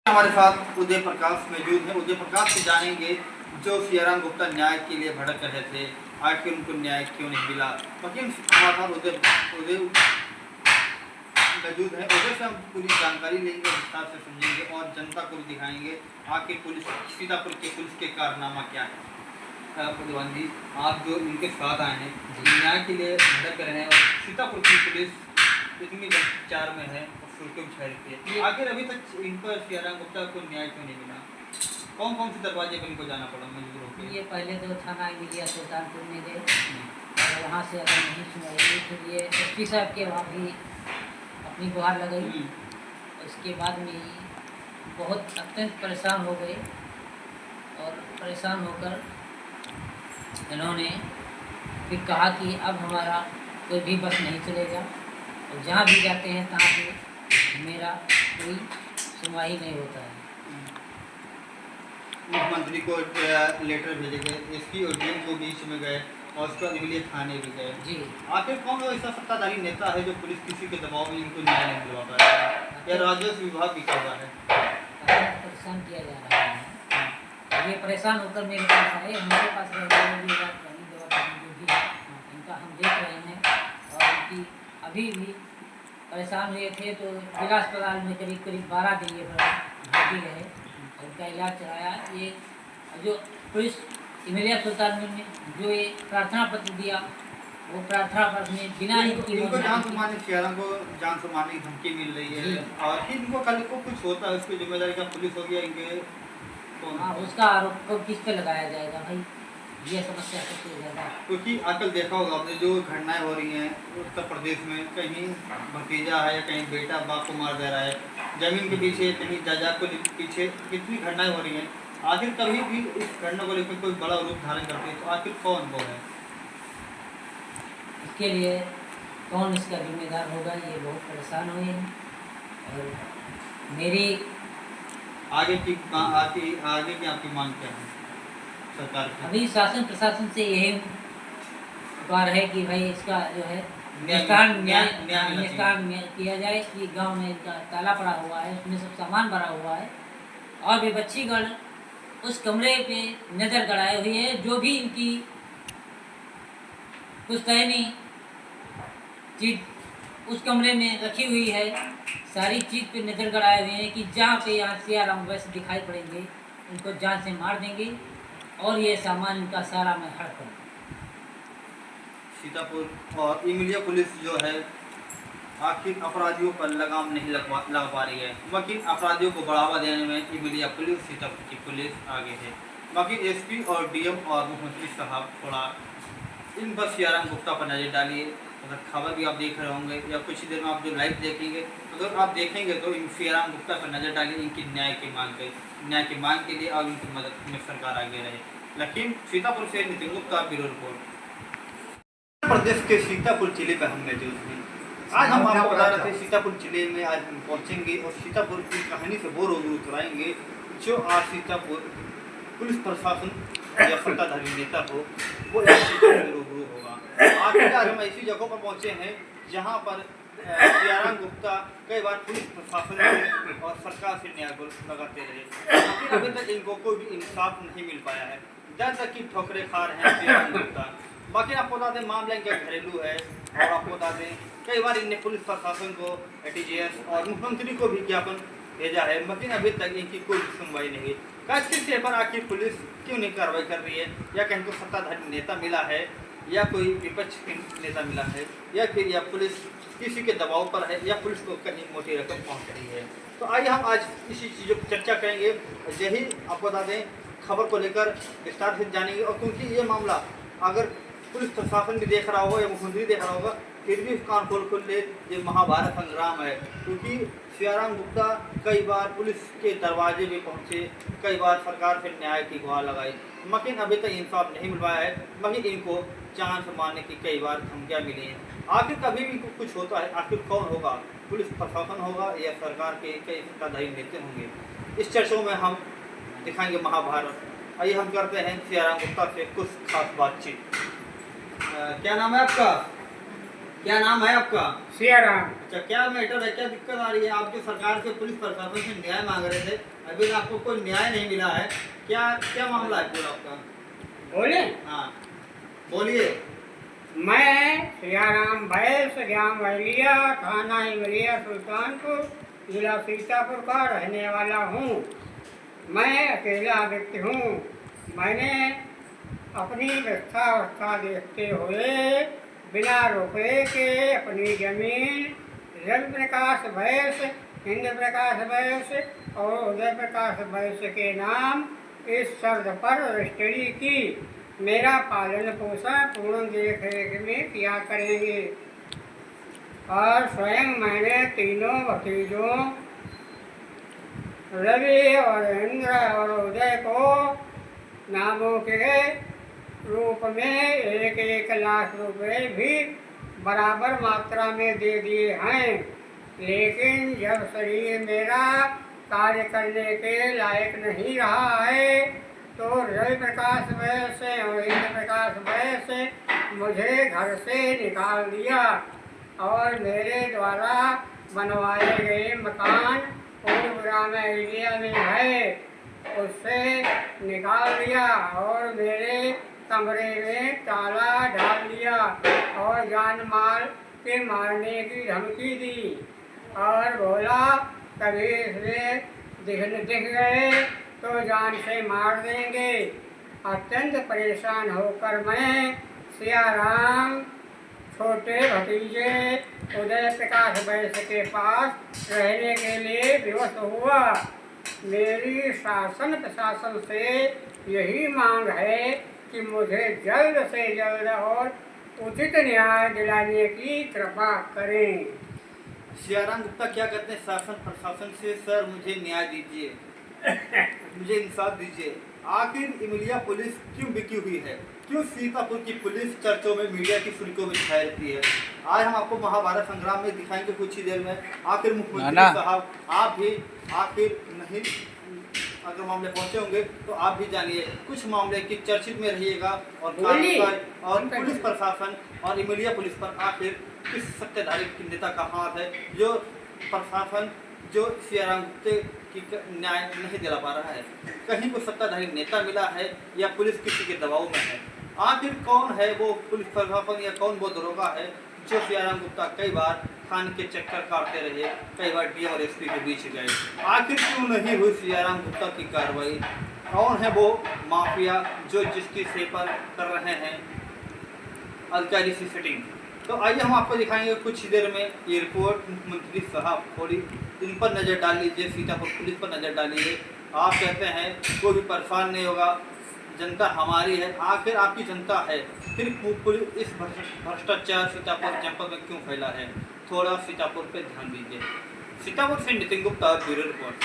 हमारे साथ उदय प्रकाश मौजूद है। उदय प्रकाश से जानेंगे जो सियाराम गुप्ता न्याय के लिए भड़क रहे थे, आखिर उनको न्याय क्यों नहीं मिला। लेकिन हमारे साथ उदय मौजूद है। उदय से हम पूरी जानकारी लेंगे, विस्तार से समझेंगे और जनता को भी दिखाएंगे आखिर पुलिस सीतापुर के पुलिस के कारनामा क्या है। भगवान जी, आप जो इनके साथ आए हैं न्याय के लिए भड़क रहे हैं और सीतापुर की पुलिस इतनी विचार में है और सुर्खियों में छाई है, आखिर अभी तक इन पर सियाराम गुप्ता को न्याय क्यों नहीं मिला? कौन कौन से दरवाजे पर इनको जाना पड़ा मजबूर होकर? ये पहले तो थाना मिलिया सुल्तानपुर में गए और वहाँ से अगर नहीं सुनाई फिर ये एसपी साहब के वहाँ भी अपनी गुहार लगाई। उसके बाद में बहुत अत्यंत परेशान हो गए और परेशान होकर इन्होंने फिर कहा कि अब हमारा कोई भी बस नहीं चलेगा और जहाँ भी जाते हैं तहाँ पे मेरा कोई सुनवाई नहीं होता है। मुख्यमंत्री को लेटर भेजे गए, एसपी और डीएम को बीच में गए और उसके बाद लिए थाने भी गए जी। आखिर कौन ऐसा सत्ताधारी नेता है जो पुलिस किसी के दबाव में इनको न्याय नहीं दिलवा पा रहा है या राजस्व विभाग भी कर रहा है? परेशान किया जा रहा है। ये परेशान होकर मेरे पास आए, हमारे पास इनका हम देख रहे हैं और इनकी अभी भी परेशान हुए थे तो जिला अस्पताल में करीब 12 दिन ये भर्ती रहे। उनका इलाज चलाया। ये जो पुलिस इमलिया सुल्तान ने जो ये प्रार्थना पत्र दिया वो प्रार्थना पत्र में बिना इनको जान से मारने सियाराम को जान से मारने की धमकी मिल रही है और फिर इनको कल को कुछ होता है उसकी जिम्मेदारी का पुलिस हो गया इनके तो हाँ, उसका आरोप को किस पे लगाया जाएगा भाई, ये समस्या सबसे ज़्यादा। क्योंकि आजकल देखा होगा आपने जो घटनाएं हो रही हैं उत्तर प्रदेश में, कहीं भतीजा है कहीं बेटा बाप को मार दे रहा है, जमीन के पीछे कहीं जायदाद को पीछे कितनी घटनाएं हो रही हैं। आखिर कभी भी इस घटना को लेकर कोई बड़ा रूप धारण करते हैं तो आखिर कौन वो है? इसके लिए कौन इसका जिम्मेदार होगा, ये बहुत परेशान हुए हैं। और मेरी आगे की आपकी मांग क्या है सरकार की? अभी शासन प्रशासन से यही पुकार है कि भाई इसका जो है निस्तारण किया जाए कि गांव में इनका ताला पड़ा हुआ है, उसमें सब सामान भरा हुआ है और भी बच्चीगण उस कमरे पे नज़र गड़ाए हुए है। जो भी इनकी पुश्तैनी चीज उस कमरे में रखी हुई है, सारी चीज़ पे नज़र गड़ाए हुए हैं कि जहाँ पे यहाँ सियाराम वैसे दिखाई पड़ेंगे उनको जान से मार देंगे और ये सामान इनका सारा मैं हड़प कर। सीतापुर और इमलिया पुलिस जो है आखिर अपराधियों पर लगाम नहीं लगा पा रही है, बाकी अपराधियों को बढ़ावा देने में इमलिया पुलिस सीतापुर की पुलिस आगे है। बाकी एसपी और डीएम और मुख्यमंत्री साहब थोड़ा इन पर सियाराम गुप्ता पर नजर डालिए। अगर खबर भी आप देख रहे होंगे या कुछ ही देर में आप जो लाइव देखेंगे, अगर आप देखेंगे तो इन सियाराम गुप्ता पर नजर डालिए, इनकी न्याय की मांग के लिए और उनकी मदद में सरकार आगे रहे। लेकिन सीतापुर से नितिन गुप्ता ब्यूरो रिपोर्ट। प्रदेश के सीतापुर जिले पर हम मौजूद हैं। आज हम आपको बता रहे थे सीतापुर जिले में आज हम पहुंचेंगे और सीतापुर की कहानी से वो रूबरू कराएंगे जो आज सीतापुर पुलिस प्रशासन या सत्ताधारी नेता हो वो रूबरू होगा। आज हम ऐसी जगहों पर पहुंचे हैं जहां पर सियाराम गुप्ता कई बार पुलिस प्रशासन और सरकार से न्याय लगाते रहे, लेकिन अभी तक इनको कोई भी इंसाफ नहीं मिल पाया है। दर तक की ठोकरें खा रहे हैं सियाराम गुप्ता। बाकी आपको बता दें मामला इनका घरेलू है और आपको बता दें कई बार इनने पुलिस प्रशासन को एटीजीएस और मुख्यमंत्री को भी ज्ञापन भेजा है, लेकिन अभी तक इनकी कोई सुनवाई नहीं। किस पर आखिर पुलिस क्यों नहीं कार्रवाई कर रही है? या कहीं को सत्ताधारी नेता मिला है या कोई विपक्ष नेता मिला है या फिर या पुलिस किसी के दबाव पर है या पुलिस को कहीं मोटी रकम पहुँच रही है? तो आइए हम आज इसी चीज़ों पर चर्चा करेंगे। यही आपको बता दें खबर को लेकर विस्तार से जानेंगे। और क्योंकि ये मामला अगर पुलिस प्रशासन भी देख रहा हो या मुख्यमंत्री देख रहा होगा फिर भी कान खोल ले ये महाभारत संग्राम है, क्योंकि सियाराम गुप्ता कई बार पुलिस के दरवाजे भी पहुंचे, कई बार सरकार से न्याय की गुहार लगाई, मगर अभी तक इंसाफ नहीं मिल पाया है। मगर इनको जान से मारने की कई बार धमकियाँ मिली हैं। आखिर कभी भी कुछ होता है, आखिर कौन होगा? पुलिस प्रशासन होगा या सरकार के कई सत्ताधारी नेता होंगे? इस चर्चों में हम दिखाएंगे महाभारत। आइए हम करते हैं सियाराम गुप्ता से कुछ खास बातचीत। क्या नाम है आपका? क्या नाम है आपका? सियाराम। अच्छा, क्या मैटर है, क्या दिक्कत आ रही है? आप जो सरकार से, पुलिस प्रशासन से न्याय मांग रहे थे, अभी तक आपको कोई न्याय नहीं मिला है। क्या क्या मामला है पूरा आपका? बोले, हाँ बोलिए। मैं सियाराम बैस, ग्राम वैलिया, थाना इमरिया, सुल्तानपुर, जिला सीतापुर का रहने वाला हूँ। मैं अकेला व्यक्ति हूँ। मैंने अपनी व्यवस्था देखते हुए बिना रुपये के अपनी जमीन जल प्रकाश बैस, हिंद प्रकाश बैस और उदय प्रकाश बैस के नाम इस शर्त पर रजिस्ट्री की। मेरा पालन पोषण पूर्ण देख रेख में किया करेंगे और स्वयं मैंने तीनों भतीजों रवि और इंद्र और उदय को नामों के रूप में 1-1 लाख रुपए भी बराबर मात्रा में दे दिए हैं। लेकिन जब शरीर मेरा कार्य करने के लायक नहीं रहा है तो रवि प्रकाश वैश्य और इंद्र प्रकाश वैश्य मुझे घर से निकाल दिया और मेरे द्वारा बनवाए गए मकान पूर्व ग्राम एरिया में है उससे निकाल दिया और मेरे कमरे में ताला डाल दिया और जान माल के मारने की धमकी दी और बोला कभी इसमें दिख गए तो जान से मार देंगे। अत्यंत परेशान होकर मैं सियाराम छोटे भतीजे उदय प्रकाश वैश्य के पास रहने के लिए विवश हुआ। मेरी शासन प्रशासन से यही मांग है कि मुझे जल्द से जल्द और उचित न्याय दिलाने की कृपा करें। सियाराम गुप्ता क्या कहते हैं शासन प्रशासन से? सर मुझे न्याय दीजिए, मुझे इंसाफ दीजिए। आखिर इमलिया पुलिस क्यों बिकी हुई है? क्यों सीतापुर की पुलिस चर्चों में, मीडिया की सुर्खियों में छाई रहती है? आज हम आपको महाभारत संग्राम में दिखाएंगे कुछ ही देर में। आखिर मुख्यमंत्री साहब आप भी आखिर नहीं, अगर मामले पहुंचे होंगे तो आप भी जानिए कुछ मामले की चर्चित में रहिएगा और पुलिस प्रशासन और इमलिया पुलिस पर आखिर किस सत्ताधारी नेता का हाथ है जो प्रशासन जो सियाराम गुप्ते की न्याय नहीं दिला पा रहा है? कहीं को सत्ताधारी नेता मिला है या पुलिस किसी के दबाव में है? आखिर कौन है वो पुलिस प्रशासन या कौन वो दरोगा है जो सियाराम गुप्ता कई बार थाने के चक्कर काटते रहे, कई बार डीएम और एसपी के बीच गए? आखिर क्यों नहीं हुई सियाराम गुप्ता की कार्रवाई? कौन है वो माफिया जो जिसकी सेपर कर रहे हैं अलकारी सी सेटिंग? तो आइए हम आपको दिखाएंगे कुछ ही देर में ये रिपोर्ट। मुख्यमंत्री साहब थोड़ी इन पर नज़र डाल लीजिए, सीतापुर पुलिस पर नज़र डालिए। आप कहते हैं कोई भी परेशान नहीं होगा, जनता हमारी है। आखिर आपकी जनता है, फिर पुलिस इस भ्रष्टाचार सीतापुर जनपद में क्यों फैला है? थोड़ा सीतापुर पे ध्यान दीजिए। सीतापुर से नितिन गुप्ता, ब्यूरो रिपोर्ट।